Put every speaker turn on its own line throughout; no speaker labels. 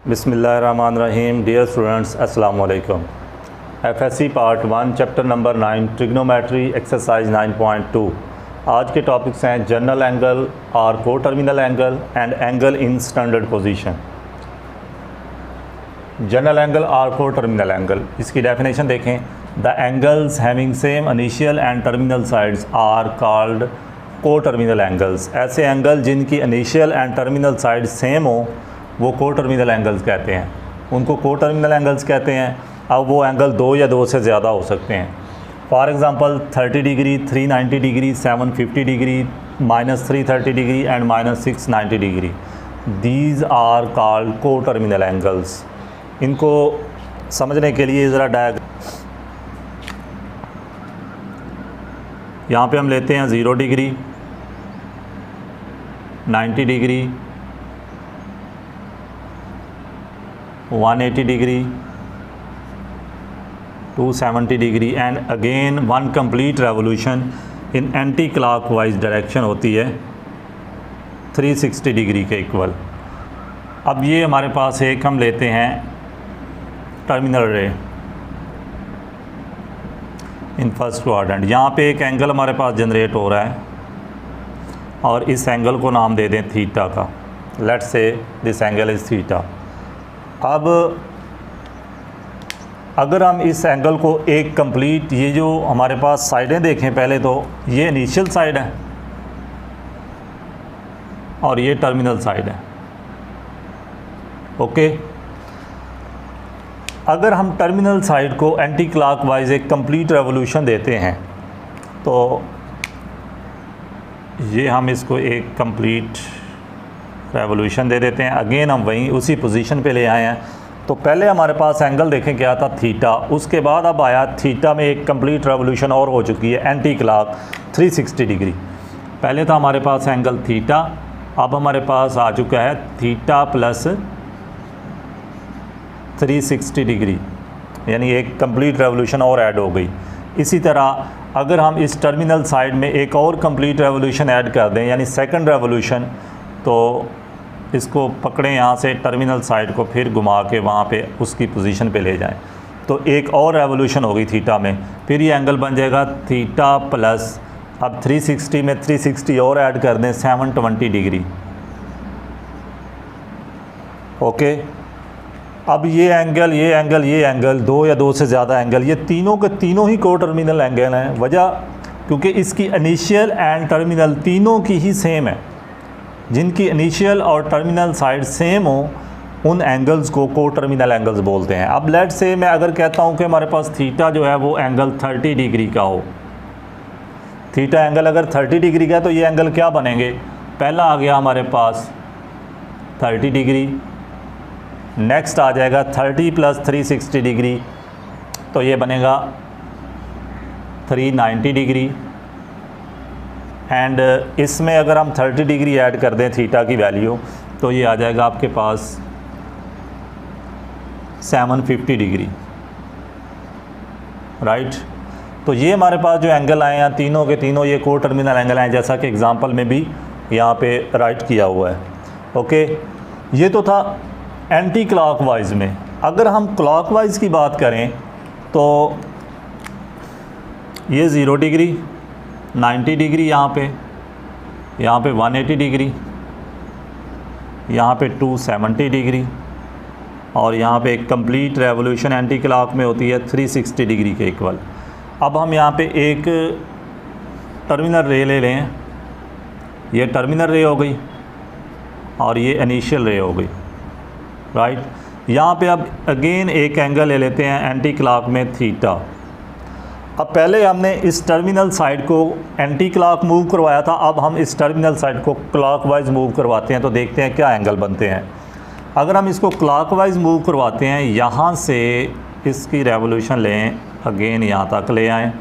बिस्मिल्लाहिर्रहमानिर्रहीम। Dear students, अस्सलाम वालेकुम। FSc part 1 chapter number 9 trigonometry exercise 9.2। आज के टॉपिक्स हैं जनरल एंगल और coterminal angle and angle in standard position. General angle और को टर्मिनल एंगल, इसकी डेफिनेशन देखें। The angles having same initial and terminal sides are called coterminal angles. ऐसे angle जिनकी initial and terminal side same हो वो को terminal angles कहते हैं, उनको को टर्मिनल एंगल्स कहते हैं। अब वो एंगल दो या दो से ज़्यादा हो सकते हैं। For example 30 degree, 390 degree, 750 degree, -330 degree and -690 degree. These are called coterminal angles. इनको समझने के लिए ज़रा यहाँ पे हम लेते हैं 0 degree, 90 degree, 180 degree, 270 degree and again one complete revolution in anti clockwise direction होती है 360 डिग्री के इक्वल। अब ये हमारे पास एक हम लेते हैं टर्मिनल रे इन फर्स्ट क्वाड्रेंट। यहाँ पे एक एंगल हमारे पास जनरेट हो रहा है और इस एंगल को नाम दे दें थीटा का। Let's say this angle is theta. अब अगर हम इस एंगल को एक कंप्लीट, ये जो हमारे पास साइडें देखें, पहले तो ये इनिशियल साइड है और ये टर्मिनल साइड है। ओके, अगर हम टर्मिनल साइड को एंटी क्लॉकवाइज एक कंप्लीट रेवोल्यूशन देते हैं तो ये हम इसको एक कंप्लीट रेवोल्यूशन दे देते हैं। अगेन हम वहीं उसी पोजीशन पे ले आए हैं। तो पहले हमारे पास एंगल देखें क्या था, थीटा। उसके बाद अब आया थीटा में एक कंप्लीट रेवोल्यूशन और हो चुकी है एंटी क्लॉक 360 डिग्री। पहले था हमारे पास एंगल थीटा, अब हमारे पास आ चुका है थीटा प्लस 360 डिग्री, यानी एक कंप्लीट रेवोल्यूशन और ऐड हो गई। इसी तरह अगर हम इस टर्मिनल साइड में एक और कंप्लीट रेवोल्यूशन ऐड कर दें, यानी सेकंड रेवोल्यूशन, तो इसको पकड़ें यहाँ से टर्मिनल साइड को, फिर घुमा के वहाँ पे उसकी पोजीशन पे ले जाएं, तो एक और रेवोल्यूशन होगी थीटा में। फिर ये एंगल बन जाएगा थीटा प्लस, अब 360 में 360 और ऐड कर दें 720 डिग्री। ओके, अब ये एंगल, ये एंगल, ये एंगल, दो या दो से ज़्यादा एंगल, ये तीनों के तीनों ही को टर्मिनल एंगल हैं। वजह क्योंकि इसकी इनिशियल एंड टर्मिनल तीनों की ही सेम है। जिनकी इनिशियल और टर्मिनल साइड सेम हो उन एंगल्स को को टर्मिनल एंगल्स बोलते हैं। अब लेट से मैं अगर कहता हूँ कि हमारे पास थीटा जो है वो एंगल 30 डिग्री का हो, थीटा एंगल अगर 30 डिग्री का है तो ये एंगल क्या बनेंगे, पहला आ गया हमारे पास 30 डिग्री, नेक्स्ट आ जाएगा 30 प्लस 360 डिग्री, तो ये बनेगा 390 डिग्री। एंड इसमें अगर हम 30 डिग्री ऐड कर दें थीटा की वैल्यू, तो ये आ जाएगा आपके पास 750 डिग्री, राइट। तो ये हमारे पास जो एंगल आए हैं तीनों के तीनों ये को टर्मिनल एंगल हैं, जैसा कि एग्जांपल में भी यहाँ पे राइट किया हुआ है। ओके, ये तो था एंटी क्लॉकवाइज में। अगर हम क्लॉकवाइज की बात करें तो ये 0 डिग्री, 90 डिग्री यहाँ पे 180 डिग्री, यहाँ पे 270 डिग्री और यहाँ पे एक कंप्लीट रेवोल्यूशन एंटी क्लॉक में होती है 360 डिग्री के इक्वल। अब हम यहाँ पे एक टर्मिनल रे ले लें, ये टर्मिनल रे हो गई और ये इनिशियल रे हो गई, राइट। यहाँ पे अब अगेन एक एंगल ले लेते हैं एंटी क्लॉक में थीटा। अब पहले हमने इस टर्मिनल साइड को एंटी क्लॉक मूव करवाया था, अब हम इस टर्मिनल साइड को क्लॉकवाइज मूव करवाते हैं, तो देखते हैं क्या एंगल बनते हैं। अगर हम इसको क्लॉकवाइज मूव करवाते हैं, यहाँ से इसकी रेवोल्यूशन लें, अगेन यहाँ तक ले आएँ,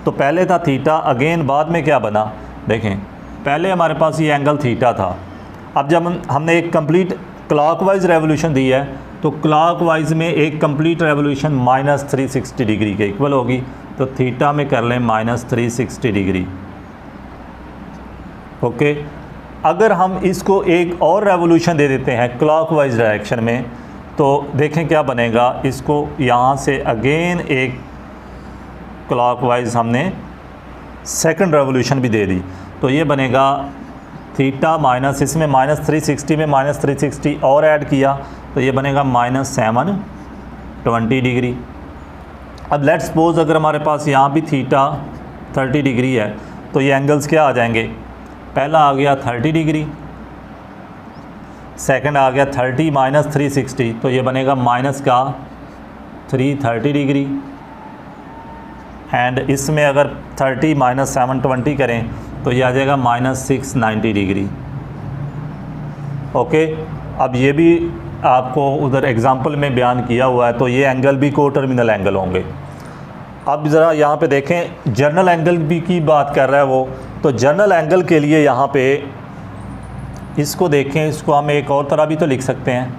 तो पहले था थीटा, अगेन बाद में क्या बना देखें, पहले हमारे पास ये एंगल थीटा था। अब जब हमने एक कंप्लीट क्लॉकवाइज रेवोल्यूशन दी है तो क्लॉकवाइज में एक कंप्लीट रेवोल्यूशन -360 डिग्री के इक्वल होगी, तो थीटा में कर लें -360 डिग्री। ओके, अगर हम इसको एक और रेवोल्यूशन दे देते हैं क्लॉकवाइज डायरेक्शन में, तो देखें क्या बनेगा। इसको यहाँ से अगेन एक क्लॉकवाइज हमने सेकंड रेवोल्यूशन भी दे दी, तो ये बनेगा थीटा माइनस, इसमें -360 में -360 और ऐड किया तो ये बनेगा -720 डिग्री। अब लेट्स सपोज अगर हमारे पास यहाँ भी थीटा 30 डिग्री है तो ये एंगल्स क्या आ जाएंगे। पहला आ गया 30 डिग्री, सेकंड आ गया 30 माइनस 360 तो ये बनेगा माइनस का 330 डिग्री। एंड इसमें अगर 30 माइनस 720 करें तो ये आ जाएगा -690 डिग्री। ओके, अब ये भी आपको उधर एग्जांपल में बयान किया हुआ है, तो ये एंगल भी को टर्मिनल एंगल होंगे। अब ज़रा यहाँ पे देखें, जर्नल एंगल भी की बात कर रहा है वो, तो जर्नल एंगल के लिए यहाँ पे इसको देखें, इसको हम एक और तरह भी तो लिख सकते हैं।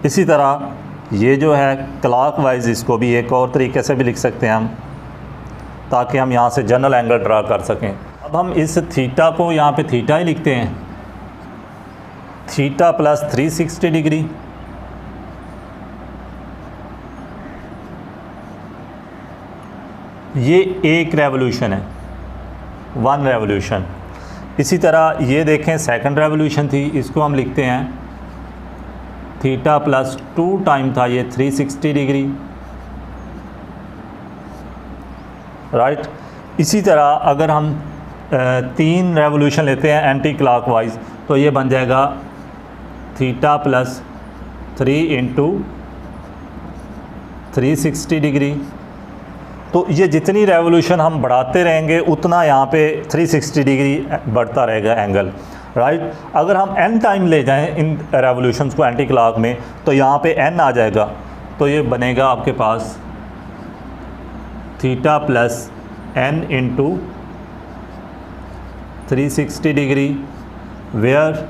इसी तरह ये जो है क्लॉकवाइज, इसको भी एक और तरीके से भी लिख सकते हैं हम, ताकि हम यहाँ से जर्नल एंगल ड्रा कर सकें। अब हम इस थीटा को यहाँ पे थीटा ही लिखते हैं, थीटा प्लस 360 डिग्री। ये एक रेवोल्यूशन है, वन रेवोल्यूशन। इसी तरह ये देखें सेकंड रेवोल्यूशन थी, इसको हम लिखते हैं थीटा प्लस 2 टाइम था ये 360 डिग्री, राइट। इसी तरह अगर हम 3 रेवोल्यूशन लेते हैं एंटी क्लॉकवाइज तो ये बन जाएगा थीटा प्लस 3 इंटू 360 डिग्री। तो ये जितनी रेवोल्यूशन हम बढ़ाते रहेंगे उतना यहाँ पे 360 डिग्री बढ़ता रहेगा एंगल, राइट। अगर हम n टाइम ले जाएं इन रेवोल्यूशंस को एंटी क्लॉक में तो यहाँ पे n आ जाएगा, तो ये बनेगा आपके पास theta plus n into 360 degree, where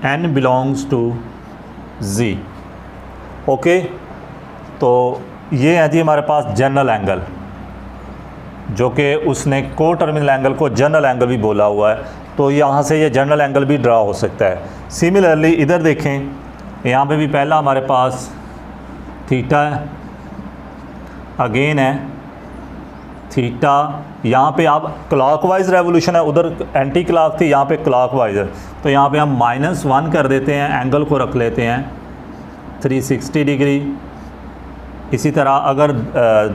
n belongs to z। Okay, तो ये है जी हमारे पास जनरल एंगल, जो कि उसने को टर्मिनल एंगल को जनरल एंगल भी बोला हुआ है, तो यहाँ से ये जनरल एंगल भी ड्रा हो सकता है। सिमिलरली इधर देखें, यहाँ पे भी पहला हमारे पास थीटा है, अगेन है थीटा, यहाँ पे आप क्लॉकवाइज रेवोल्यूशन है, उधर एंटी क्लॉक थी, यहाँ पे क्लॉकवाइज है, तो यहाँ पे हम -1 कर देते हैं, एंगल को रख लेते हैं 360 डिग्री। इसी तरह अगर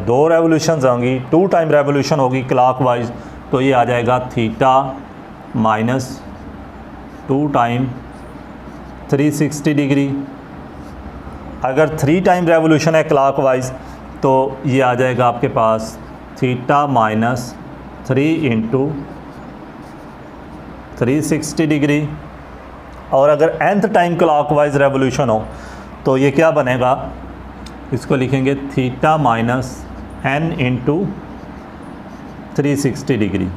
2 रेवोल्यूशंस होंगी, 2 टाइम रेवोल्यूशन होगी क्लॉकवाइज, तो ये आ जाएगा थीटा माइनस 2 टाइम 360 डिग्री। अगर 3 टाइम रेवोल्यूशन है क्लॉकवाइज तो ये आ जाएगा आपके पास थीटा माइनस 3 इंटू 360 डिग्री। और अगर nth टाइम क्लॉकवाइज रेवोल्यूशन हो तो ये क्या बनेगा, इसको लिखेंगे theta minus n into 360 degree,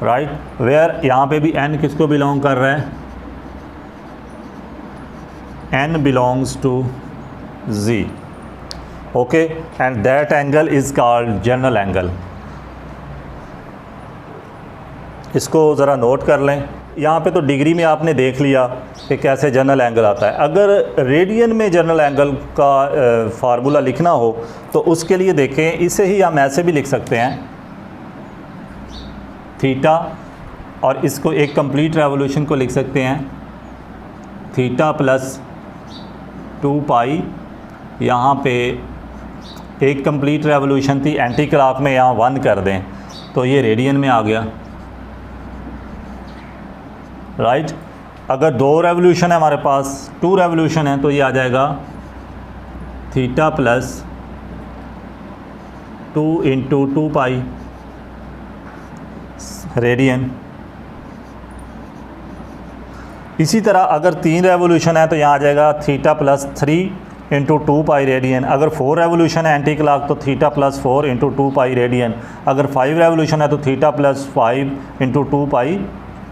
right. Where यहाँ पे भी n किसको बिलोंग कर रहा है, n belongs to z। Okay, and that angle is called general angle. इसको ज़रा नोट कर लें। यहाँ पे तो डिग्री में आपने देख लिया कि कैसे जनरल एंगल आता है। अगर रेडियन में जनरल एंगल का फार्मूला लिखना हो तो उसके लिए देखें, इसे ही हम ऐसे भी लिख सकते हैं थीटा, और इसको एक कंप्लीट रेवोल्यूशन को लिख सकते हैं थीटा प्लस 2 पाई। यहाँ पे एक कंप्लीट रेवोल्यूशन थी एंटी क्लॉक में, यहाँ 1 कर दें तो ये रेडियन में आ गया, राइट। अगर 2 रेवोल्यूशन है हमारे पास, 2 रेवोल्यूशन है, तो ये आ जाएगा theta plus 2 into 2 pi radian. इसी तरह अगर 3 रेवोल्यूशन है तो यहाँ आ जाएगा theta plus 3 into 2 pi radian. अगर 4 रेवोल्यूशन है एंटी क्लॉक तो theta plus 4 into 2 pi radian. अगर 5 रेवोल्यूशन है तो theta plus 5 into 2 pi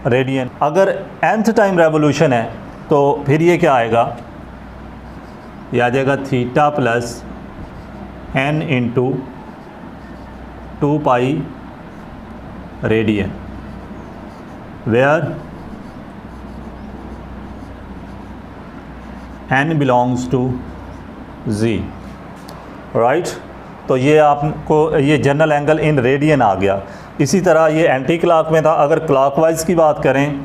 radian. अगर nth टाइम रेवोल्यूशन है तो फिर ये क्या आएगा, ये आ जाएगा theta plus n into 2 pi radian, where n belongs to z, right. तो ये आपको ये जनरल एंगल इन रेडियन आ गया। इसी तरह ये एंटी क्लॉक में था। अगर क्लॉकवाइज की बात करें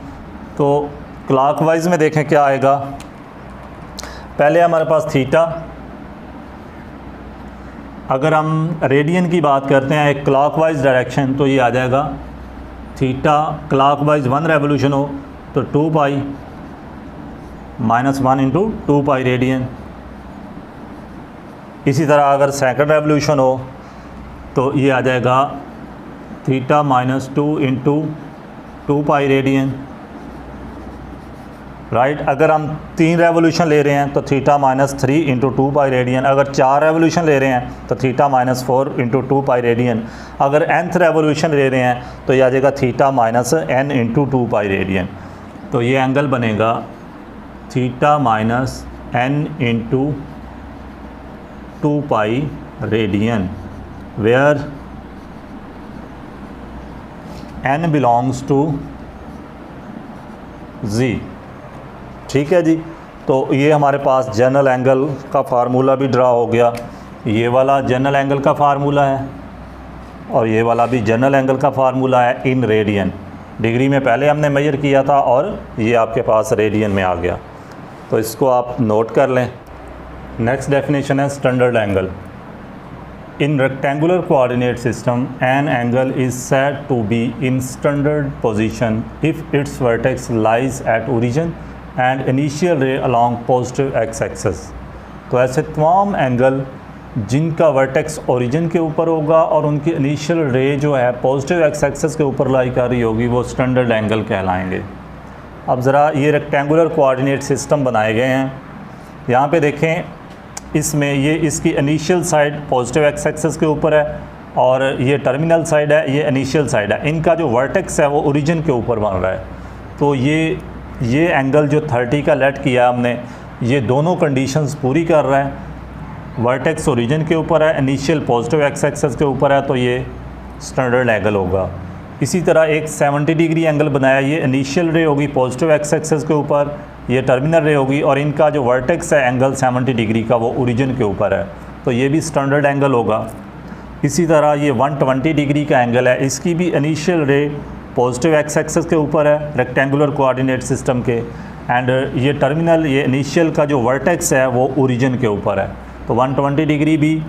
तो क्लॉकवाइज में देखें क्या आएगा। पहले हमारे पास थीटा, अगर हम रेडियन की बात करते हैं एक क्लॉकवाइज डायरेक्शन, तो ये आ जाएगा थीटा क्लॉकवाइज 1 रेवोल्यूशन हो तो 2 पाई -1 इंटू 2 पाई रेडियन। इसी तरह अगर सेकंड रेवोल्यूशन हो तो ये आ जाएगा theta -2 into 2 pi radian, right. अगर हम 3 रेवोल्यूशन ले रहे हैं तो थीटा -3 इंटू 2 पाई रेडियन। अगर 4 रेवोल्यूशन ले रहे हैं तो थीटा -4 इंटू 2 पाई रेडियन। अगर nth रेवोल्यूशन ले रहे हैं तो ये आ जाएगा theta -n into 2 pi radian. तो ये एंगल बनेगा theta -n into 2 pi radian, where n belongs to z, ठीक है जी। तो ये हमारे पास जनरल एंगल का फार्मूला भी ड्रा हो गया। ये वाला जनरल एंगल का फार्मूला है और ये वाला भी जनरल एंगल का फार्मूला है इन रेडियन। डिग्री में पहले हमने मेजर किया था और ये आपके पास रेडियन में आ गया, तो इसको आप नोट कर लें। नेक्स्ट डेफिनेशन है standard angle. In rectangular coordinate system an angle is said to be in standard position if its vertex lies at origin and initial ray along positive x axis. तो ऐसे तमाम angle जिनका vertex origin के ऊपर होगा और उनकी initial रे जो है पॉजिटिव एक्स एक्सिस के ऊपर लाई कर रही होगी वो स्टैंडर्ड एंगल कहलाएंगे। अब ज़रा ये रेक्टेंगुलर कोऑर्डिनेट सिस्टम बनाए गए हैं। यहाँ पे देखें, इसमें ये इसकी initial side positive x axis के ऊपर है और ये टर्मिनल साइड है, ये इनिशियल साइड है। इनका जो वर्टेक्स है वो ओरिजिन के ऊपर बन रहा है। तो ये एंगल जो 30 का लेट किया हमने, ये दोनों कंडीशंस पूरी कर रहा है। वर्टेक्स ओरिजिन के ऊपर है, इनिशियल पॉजिटिव एक्स एक्सिस के ऊपर है, तो ये स्टैंडर्ड एंगल होगा। इसी तरह एक 70 डिग्री एंगल बनाया, ये इनिशियल रे होगी पॉजिटिव एक्स एक्सिस के ऊपर, ये टर्मिनल रे होगी और इनका जो वर्टेक्स है एंगल 70 डिग्री का वो ओरिजिन के ऊपर है, तो ये भी स्टैंडर्ड एंगल होगा। इसी तरह ये 120 डिग्री का एंगल है, इसकी भी इनिशियल रे पॉजिटिव एक्स एक्सिस के ऊपर है रेक्टेंगुलर कोऑर्डिनेट सिस्टम के, एंड ये टर्मिनल ये इनिशियल का जो वर्टेक्स है वो ओरिजिन के ऊपर है, तो 120 डिग्री भी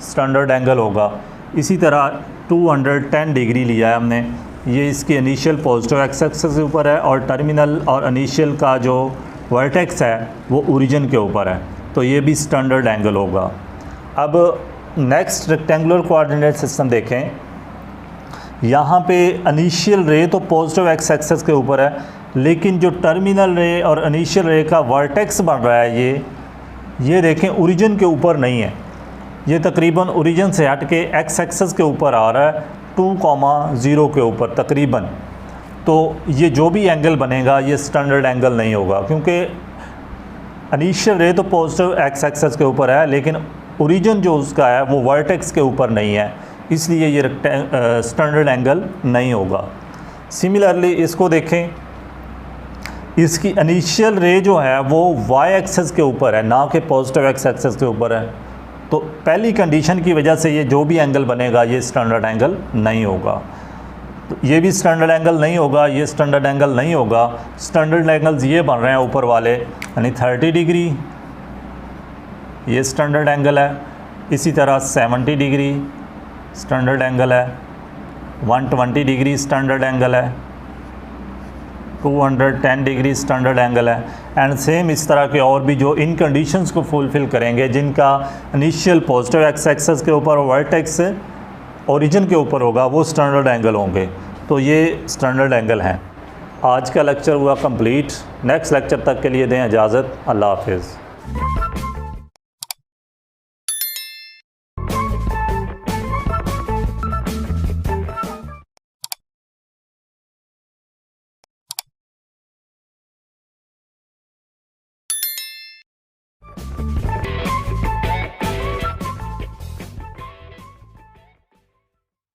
स्टैंडर्ड एंगल होगा। इसी तरह 210 डिग्री लिया है हमने, ये इसकी इनिशियल पॉजिटिव एक्स एक्सिस के ऊपर है और टर्मिनल और इनिशियल का जो वर्टेक्स है वो ओरिजिन के ऊपर है, तो ये भी स्टैंडर्ड एंगल होगा। अब नेक्स्ट रेक्टेंगुलर कोऑर्डिनेट सिस्टम देखें। यहाँ पे इनिशियल रे तो पॉजिटिव एक्स एक्सिस के ऊपर है, लेकिन जो टर्मिनल रे और इनिशियल रे का वर्टेक्स बन रहा है ये देखें ओरिजिन के ऊपर नहीं है, ये तकरीबन ओरिजिन से हट के एक्स एक्सिस के ऊपर आ रहा है 2,0 के ऊपर तकरीबन। तो ये जो भी एंगल बनेगा ये स्टैंडर्ड एंगल नहीं होगा, क्योंकि इनिशियल रे तो पॉजिटिव एक्स एक्सिस के ऊपर है लेकिन ओरिजिन जो उसका है वो वर्टेक्स के ऊपर नहीं है, इसलिए ये स्टैंडर्ड एंगल नहीं होगा। सिमिलरली इसको देखें, इसकी इनिशियल रे जो है वो वाई एक्सिस के ऊपर है ना कि पॉजिटिव एक्स एक्सिस के ऊपर है, तो पहली कंडीशन की वजह से ये जो भी एंगल बनेगा ये स्टैंडर्ड एंगल नहीं होगा। तो ये भी स्टैंडर्ड एंगल नहीं होगा, ये स्टैंडर्ड एंगल नहीं होगा। स्टैंडर्ड एंगल्स ये बन रहे हैं ऊपर वाले, यानी 30 डिग्री ये स्टैंडर्ड एंगल है, इसी तरह 70 डिग्री स्टैंडर्ड एंगल है, 120 डिग्री स्टैंडर्ड एंगल है, 210 डिग्री स्टैंडर्ड एंगल है, एंड सेम इस तरह के और भी जो इन कंडीशंस को फुलफ़िल करेंगे जिनका इनिशियल पॉजिटिव एक्स एक्सिस के ऊपर और वर्टेक्स ओरिजिन के ऊपर होगा वो स्टैंडर्ड एंगल होंगे। तो ये स्टैंडर्ड एंगल हैं। आज का लेक्चर हुआ कंप्लीट। नेक्स्ट लेक्चर तक के लिए दें इजाज़त। अल्लाह हाफिज़।